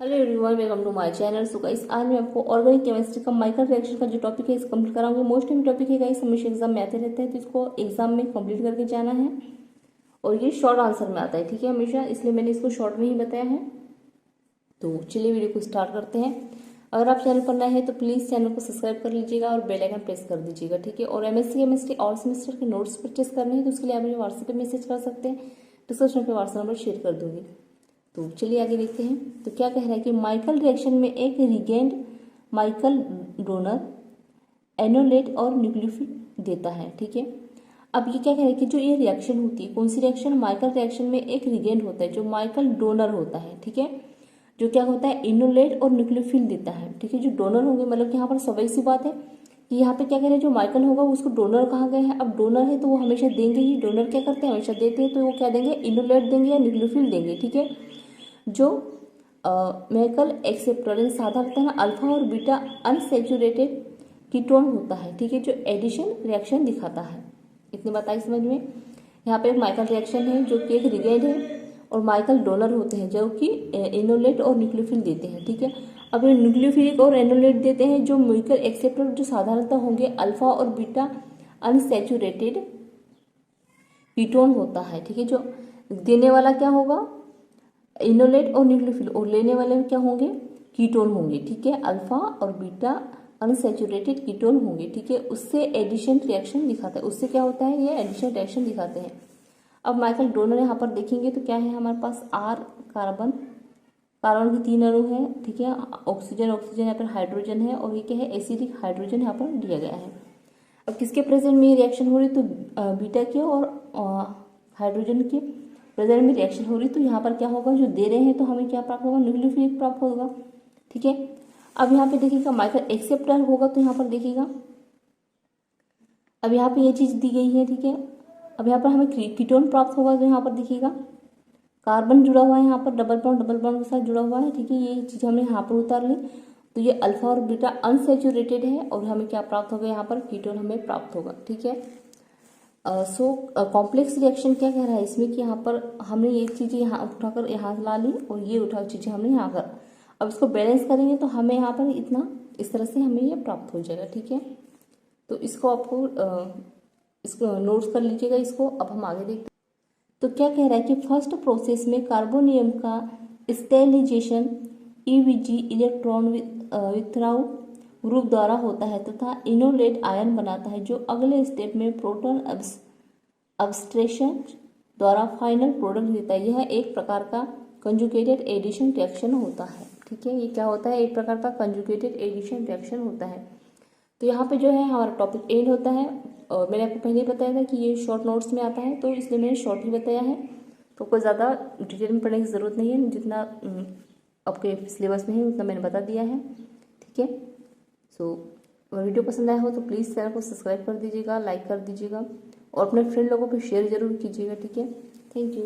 Hello everyone, welcome to my channel. So guys, आज मैं आपको ऑर्गेनिक केमिस्ट्री का माइकल रिएक्शन का जो टॉपिक है इस कंप्लीट कराऊंगी। मोस्ट इंपॉर्टेंट टॉपिक है गाइस, हमेशा एग्जाम में आते रहते हैं, तो इसको एग्जाम में कंप्लीट करके जाना है और ये शॉर्ट आंसर में आता है, ठीक है, हमेशा, इसलिए मैंने इसको शॉर्ट में ही बताया है। तो चलिए वीडियो को स्टार्ट करते हैं। अगर आप चैनल पर नए हैं तो प्लीज़ चैनल को सब्सक्राइब कर लीजिएगा और बेल आइकन प्रेस कर दीजिएगा, ठीक है। और एमएससी केमिस्ट्री और सेमेस्टर के नोट्स परचेस करने हैं तो उसके लिए आप मुझे व्हाट्सएप पे मैसेज कर सकते हैं। डिस्क्रिप्शन पे व्हाट्सएप नंबर शेयर कर दूंगी। तो चलिए आगे देखते हैं। तो क्या कह रहा है कि माइकल रिएक्शन में एक रिगेंड माइकल डोनर एनोलेट और न्यूक्लियोफिल देता है, ठीक है। अब ये क्या कह रहा है कि जो ये रिएक्शन होती है, कौन सी रिएक्शन, माइकल रिएक्शन में एक रिगेंड होता है जो माइकल डोनर होता है, ठीक है, जो क्या होता है इनोलेट और न्यूक्लियोफिल देता है, ठीक है। जो डोनर होंगे, मतलब कि यहाँ पर सवाल सी बात है कि यहाँ पे क्या कह रहे हैं, जो माइकल होगा उसको डोनर कहा गया है। अब डोनर है तो वो हमेशा देंगे ही, डोनर क्या करते हैं, हमेशा देते हैं, तो वो क्या देंगे, इनोलेट देंगे या न्यूक्लियोफिल देंगे, ठीक है। जो मेकल एक्सेप्टर साधारणतः ना अल्फा और बीटा अनसेचुरेटेड कीटोन होता है, ठीक है, जो एडिशन रिएक्शन दिखाता है। इतनी बात आई समझ में। यहाँ पे एक माइकल रिएक्शन है जो कि एक रिगेंड है और माइकल डोनर होते हैं जो कि एनोलेट और न्यूक्लियोफिल देते हैं, ठीक है। अब ये न्यूक्लियोफिलिक और एनोलेट देते हैं जो मेकल एक्सेप्टर जो साधारणतः होंगे अल्फा और बीटा अनसेचुरेटेड कीटोन होता है, ठीक है। जो देने वाला क्या होगा, इनोलेट और न्यूक्लियोफिल, और लेने वाले में क्या होंगे, कीटोन होंगे, ठीक है, अल्फा और बीटा अनसैचुरेटेड कीटोन होंगे, ठीक है। उससे एडिशन रिएक्शन दिखाता है, उससे क्या होता है, ये एडिशन रिएक्शन दिखाते हैं। अब माइकल डोनर यहाँ पर देखेंगे तो क्या है, हमारे पास आर कार्बन, कार्बन के 3 अणु है, ठीक है, ऑक्सीजन ऑक्सीजन, यहाँ पर हाइड्रोजन है, और ये क्या है, एसिडिक हाइड्रोजन यहाँ पर दिया गया है। अब किसके प्रेजेंट में ये रिएक्शन हो रही, तो बीटा के और हाइड्रोजन के प्रेजेंट में रिएक्शन हो रही, तो यहाँ पर क्या होगा, जो दे रहे हैं तो हमें क्या प्राप्त होगा, न्यूक्लियोफिलिक प्राप्त होगा, ठीक है। अब यहाँ पे देखिएगा माइकल एक्सेप्टर होगा तो यहाँ पर देखिएगा, अब यहाँ पे ये चीज दी गई है, ठीक है। अब यहाँ पर हमें कीटोन प्राप्त होगा तो यहाँ पर देखिएगा कार्बन जुड़ा हुआ है, यहाँ पर डबल बॉन्ड के साथ जुड़ा हुआ है, ठीक है। ये चीज हमने यहाँ पर उतार ली, तो ये अल्फा और बीटा अनसेचुरेटेड है और हमें क्या प्राप्त होगा, यहाँ पर कीटोन हमें प्राप्त होगा, ठीक है। सो कॉम्प्लेक्स रिएक्शन क्या कह रहा है इसमें कि यहाँ पर हमने ये चीज़ें यहाँ उठाकर यहाँ ला ली और ये उठा चीज़ें हमने यहाँ कर, अब इसको बैलेंस करेंगे तो हमें यहाँ पर इतना, इस तरह से हमें ये प्राप्त हो जाएगा, ठीक है। तो इसको आपको इसको नोट्स कर लीजिएगा इसको। अब हम आगे देखते हैं। तो क्या कह रहा है कि फर्स्ट प्रोसेस में कार्बोनियम का sterilisation EVG electron withdraw group द्वारा होता है तथा इनोलेट आयन बनाता है, जो अगले स्टेप में प्रोटॉन अब्स्ट्रेशन द्वारा फाइनल प्रोडक्ट देता है। यह एक प्रकार का कंजुगेटेड एडिशन रिएक्शन होता है, ठीक है। ये क्या होता है, एक प्रकार का कंजुगेटेड एडिशन रिएक्शन होता है। तो यहाँ पे जो है हमारा टॉपिक एंड होता है, और मैंने आपको पहले ही बताया था कि ये शॉर्ट नोट्स में आता है, तो इसलिए मैंने शॉर्ट ही बताया है, तो कोई ज़्यादा डिटेल में पढ़ने की ज़रूरत नहीं है, जितना आपके सिलेबस में है उतना मैंने बता दिया है, ठीक है। सो वीडियो पसंद आया हो तो प्लीज़ चैनल को सब्सक्राइब कर दीजिएगा, लाइक कर दीजिएगा और अपने फ्रेंड लोगों को शेयर जरूर कीजिएगा, ठीक है। Thank you.